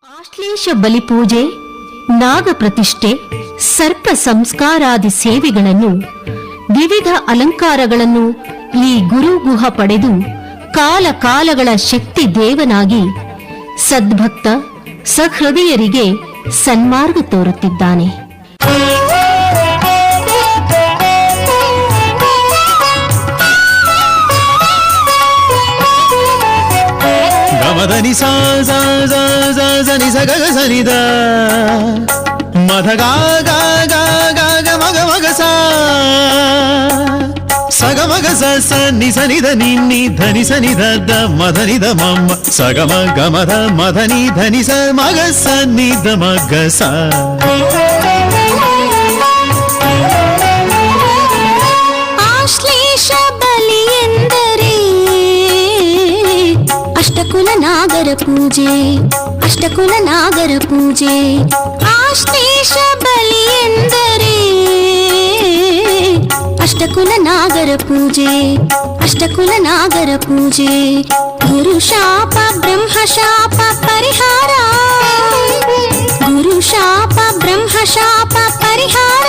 ಆಶ್ಲೇಷ ಬಲಿಪೂಜೆ, ನಾಗ ಪ್ರತಿಷ್ಠೆ, ಸರ್ಪ ಸಂಸ್ಕಾರಾದಿ ಸೇವೆಗಳನ್ನು, ವಿವಿಧ ಅಲಂಕಾರಗಳನ್ನು ಈ ಗುರುಗುಹ ಪಡೆದು ಕಾಲ ಕಾಲಗಳ ಶಕ್ತಿ ದೇವನಾಗಿ ಸದ್ಭಕ್ತ ಸಹೃದಯರಿಗೆ ಸನ್ಮಾರ್ಗ ತೋರುತ್ತಿದ್ದಾನೆ. ಮದನಿ ಸಾ ಸಾ ಸಾ ಸಾ ಸನಿ ಸ ಗ ಗ ಸನಿ ದ ಮಧ ಗ ಗ ಗ ಗ ಗ ಮಗ ಮಗ ಸಾ ಸ ಗ ಮಗ ಸ ಸ ನಿ ಸ ನಿ ದ ನಿ ನಿ ಧ ನಿ ಸ ನಿ ದ ದ ಮಧ ನಿ ದ ಮ ಮ ಸ ಗ ಮ ಗ ಮ ಧ ಮಧ ನಿ ಧ ನಿ ಸ ಮಗ ಸ ನಿ ದ ಮ ಗ ಸ. ಆಶ್ಲೇಷ ಬಲಿ ಎಂದರೆ ಅಷ್ಟಕುಲ ನಾಗರ ಪೂಜೆ, ಅಷ್ಟಕುಲ ನಾಗರ ಪೂಜೆ. ಆಶ್ಲೇಷ ಬಲಿ ಎಂದರೆ ಅಷ್ಟಕುಲ ನಾಗರ ಪೂಜೆ, ಅಷ್ಟಕುಲ ನಾಗರ ಪೂಜೆ. ಗುರು ಶಾಪ ಬ್ರಹ್ಮ ಶಾಪ ಪರಿಹಾರ, ಗುರು ಶಾಪ ಬ್ರಹ್ಮ ಶಾಪ ಪರಿಹಾರ.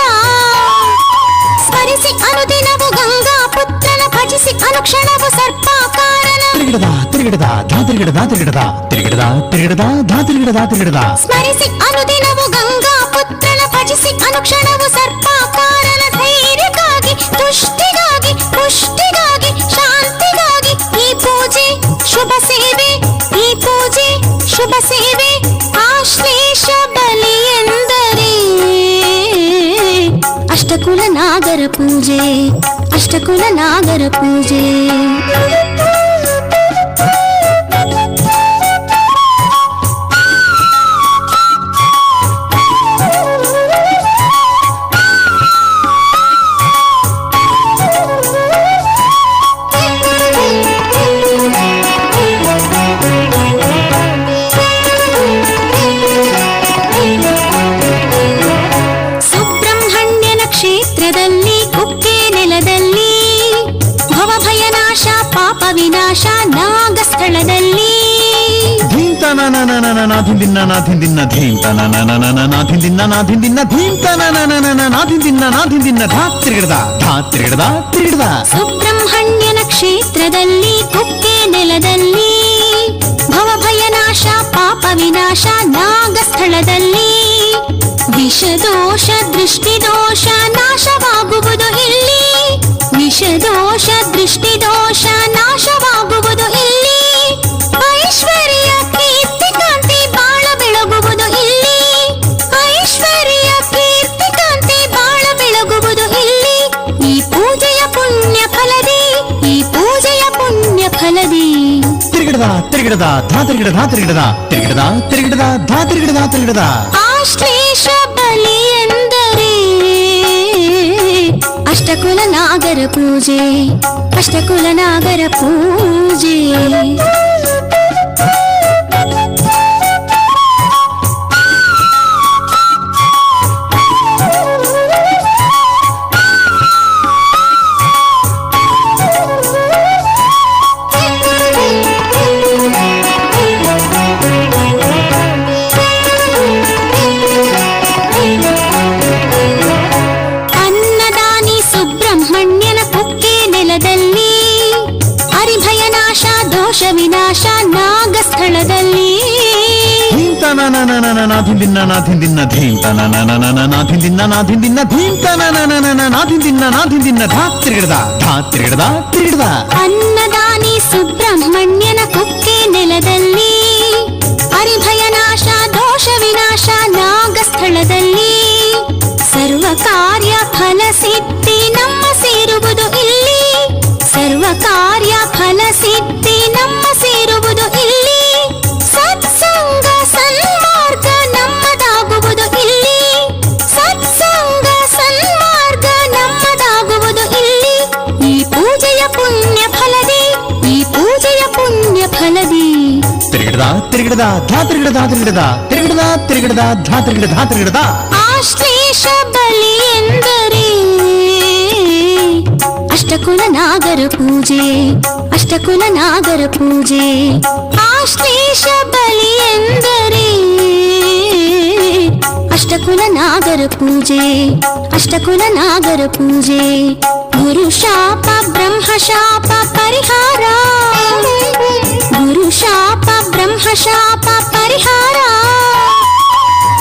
ಸ್ಮರಿಸಿ ಅನುದಿನವು ಗಂಗಾ ಪುತ್ರನ, ಭಜಿಸಿ ಅನುಕ್ಷಣವು ಸರ್ಪಾಕಾರನ. ತಿರುಗಿಡದ ಧಾ ತಿರುಗಿಡದ ತಿರುಗಿಡದ ತಿರುಗಿಡದ ತಿರುಗಿಡದ ಧಾ ತಿರುಗಿಡದ ತಿರುಗಿಡದ. ಸ್ಮರಿಸಿ ಅನುದಿನವು ಗಂಗಾ ಪುತ್ರನ, ಭಜಿಸಿ ಅನುಕ್ಷಣವು ಸರ್ಪಾಕಾರನ. ಧೈರ್ಯಕ್ಕಾಗಿ, ತುಷ್ಟಿಗಾಗಿ, ಪುಷ್ಟಿಗಾಗಿ, ಶಾಂತಿಗಾಗಿ ಈ ಪೂಜೆ ಶುಭ ಸೇವೆ, ಈ ಪೂಜೆ ಶುಭ ಸೇವೆ. ಆಶ್ಲೇಷ ಬಲಿ ಎಂದರೆ ಅಷ್ಟಕುಲ ನಾಗರ ಪೂಜೆ, ಅಷ್ಟಕುಲ ನಾಗರ ಪೂಜೆ. ಸುಬ್ರಹ್ಮಣ್ಯನ ಕ್ಷೇತ್ರದಲ್ಲಿ, ಕುಕ್ಕೆ ನೆಲದಲ್ಲಿ, ಭವಭಯನಾಶ ಪಾಪ ವಿನಾಶ ನಾಗ ಸ್ಥಳದಲ್ಲಿ. ಧೀಂತ ನನ ನನ ನಾಧಿಂದಿನ್ನ ನಾಧಿಂದಿನ್ನ ಧೀಂತ ನನ ನನ ನಾಧಿಂದಿನ್ನ ನಾಧಿಂದಿನ್ನ ಧೀಂತ ನನ ನನ ನಾಧಿಂದಿನ್ನ ನಾಧಿಂದಿನ್ನ ಧಾ ತಿರುಗಿಡದ ಧಾ ತಿರುಗಿಡದ ತಿರುಗಿಡದ. ಸುಬ್ರಹ್ಮಣ್ಯನ ಕ್ಷೇತ್ರದಲ್ಲಿ, ಕುಕ್ಕೆ ನೆಲದಲ್ಲಿ, ಭವಭಯನಾಶ ಪಾಪ ವಿನಾಶ ನಾಗ ಸ್ಥಳದಲ್ಲಿ. ವಿಷದೋಷ ದೃಷ್ಟಿದೋಷ ನಾಶವಾಗುವುದು ಇಲ್ಲಿ, ವಿಷದೋಷ ದೃಷ್ಟಿದೋಷ ನಾಶವಾಗುವುದು ಇಲ್ಲಿ. ಐಶ್ವರ್ಯ ಕೀರ್ತಿ ಕಾಂತಿ ಬಾಳ ಬೆಳಗುವುದು ಇಲ್ಲಿ, ಐಶ್ವರ್ಯ ಕೀರ್ತಿ ಕಾಂತಿ ಬಾಳ ಬೆಳಗುವುದು ಇಲ್ಲಿ. ಈ ಪೂಜೆಯ ಪುಣ್ಯ ಫಲದಿ, ಈ ಪೂಜೆಯ ಪುಣ್ಯ ಫಲದಿ. ತಿರುಗಿಡದ ತಿರುಗಿಡದ ಧಾ ತಿರುಗಿಡದ ತಿರುಗಿಡದ ತಿರುಗಿಡದ ತಿರುಗಿಡದ ಧಾ ತಿರುಗಿಡದ ತಿರುಗಿಡದ. ಆಶ್ಲೇಷ ಬಲಿ ಎಂದರೆ ಅಷ್ಟಕುಲ ನಾಗರ ಪೂಜೆ, ಅಷ್ಟಕುಲ ನಾಗರ ಪೂಜೆ. ಅನ್ನದಾನಿ ಸುಬ್ರಹ್ಮಣ್ಯನ ಕುಕ್ಕೆ ನೆಲದಲ್ಲಿ, ಹರಿಭಯನಾಶ ದೋಷ ವಿನಾಶ ನಾಗ ಸ್ಥಳದಲ್ಲಿ. ಧೀಂತ ನನ ನನ ನಾಧಿಂದಿನ್ನ ನಾಧಿಂದಿನ್ನ ಧೀಂತ ನನ ನನ ನಾಧಿಂದಿನ್ನ ನಾಧಿಂದಿನ್ನ ಧೀಂತ ನನ ನನ ನಾಧಿಂದಿನ್ನ ನಾಧಿಂದಿನ್ನ ಧಾ ತಿರುಗಿಡದ ಧಾ ತಿರುಗಿಡದ ತಿರುಗಿಡದ. ಅನ್ನದಾನಿ ಸುಬ್ರಹ್ಮಣ್ಯನ ಕುಕ್ಕೆ ನೆಲದಲ್ಲಿ, ಹರಿಭಯನಾಶ ದೋಷ ವಿನಾಶ ನಾಗ ಸ್ಥಳದಲ್ಲಿ. ಸರ್ವ ಕಾರ್ಯ ಫಲ ಸಿದ್ಧಿ ನಮ್ಮ ಸೇರುವುದು ಇಲ್ಲಿ, ಸರ್ವ ಕಾರ್ಯ ಫಲ ಸಿದ್ಧಿ ನಮ್ಮ ಸೇರುವುದು ಇಲ್ಲಿ. ಸತ್ಸಂಗ ಸನ್ಮಾರ್ಗ ನಮ್ಮದಾಗುವುದು ಇಲ್ಲಿ, ಸತ್ಸಂಗ ಸನ್ಮಾರ್ಗ ನಮ್ಮದಾಗುವುದು ಇಲ್ಲಿ. ಈ ಪೂಜೆಯ ಪುಣ್ಯ ಫಲದಿ, ಈ ಪೂಜೆಯ ಪುಣ್ಯ ಫಲದಿ. ತಿರುಗಿಡದ ತಿರುಗಿಡದ ಧಾ ತಿರುಗಿಡದ ತಿರುಗಿಡದ ತಿರುಗಿಡದ ತಿರುಗಿಡದ ಧಾ ತಿರುಗಿಡದ ತಿರುಗಿಡದ. ಆಶ್ಲೇಷ ಬಲಿ ಎಂದರೆ ಅಷ್ಟಕುಲ ನಾಗರ ಪೂಜೆ, ಅಷ್ಟಕುಲ ನಾಗರ ಪೂಜೆ. ಆಶ್ಲೇಷ ಬಲಿ ಎಂದರೆ ಪೂಜೆ ಅಷ್ಟಕುಲ ನಾಗರ ಪೂಜೆ ಗುರು ಶಾಪ ಬ್ರಹ್ಮ ಶಾಪ ಪರಿಹಾರ ಗುರು ಶಾಪ ಬ್ರಹ್ಮ ಶಾಪ ಪರಿಹಾರ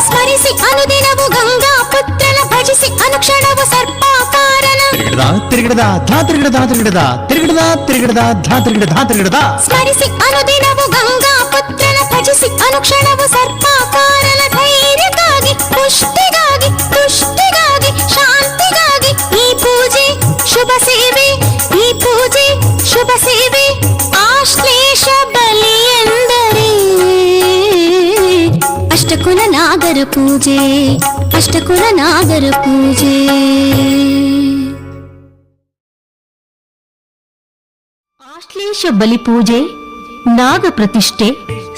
ಸ್ಮರಿಸಿ ಅನುದಿನವು ಗಂಗಾ ಪುತ್ರನ ಭಜಿಸಿ ಅನುಕ್ಷಣವು ಸರ್ಪಾಕಾರನ ತಿರುಗಿಡದ ಧಾ ತಿರುಗಿಡದ ತಿರುಗಿಡದ ತಿರುಗಿಡದ ಧಾ ತಿರುಗಿಡದ ಸ್ಮರಿಸಿ ಅನುದಿನವು ಗಂಗಾ ಪುತ್ರನ ಭಜಿಸಿ ಅನುಕ್ಷಣವು ಸರ್ಪಾಕಾರನ ಧೈರ್ಯಕ್ಕಾಗಿ ಪುಷ್ಟಿಗಾಗಿ ತುಷ್ಟಿಗಾಗಿ ಶಾಂತಿಗಾಗಿ ಈ ಪೂಜೆ ಶುಭ ಸೇವೆ ಈ ಪೂಜೆ ಶುಭ ಸೇವೆ ಆಶ್ಲೇಷ ಬಲಿ ಎಂದರೆ ಅಷ್ಟಕುಲ ನಾಗರ ಪೂಜೆ ಅಷ್ಟಕುಲ ನಾಗರ ಪೂಜೆ ಆಶ್ಲೇಷ ಬಲಿಪೂಜೆ ನಾಗ ಪ್ರತಿಷ್ಠೆ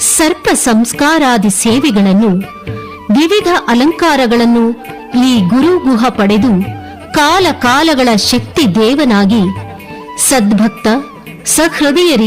ಸರ್ಪ ಸಂಸ್ಕಾರಾದಿ ಸೇವೆಗಳನ್ನು ವಿವಿಧ ಅಲಂಕಾರಗಳನ್ನು ಈ ಗುರುಗುಹ ಪಡೆದು ಕಾಲ ಕಾಲಗಳ ಶಕ್ತಿ ದೇವನಾಗಿ ಸದ್ಭಕ್ತ ಸಹೃದಯರಿಗೆ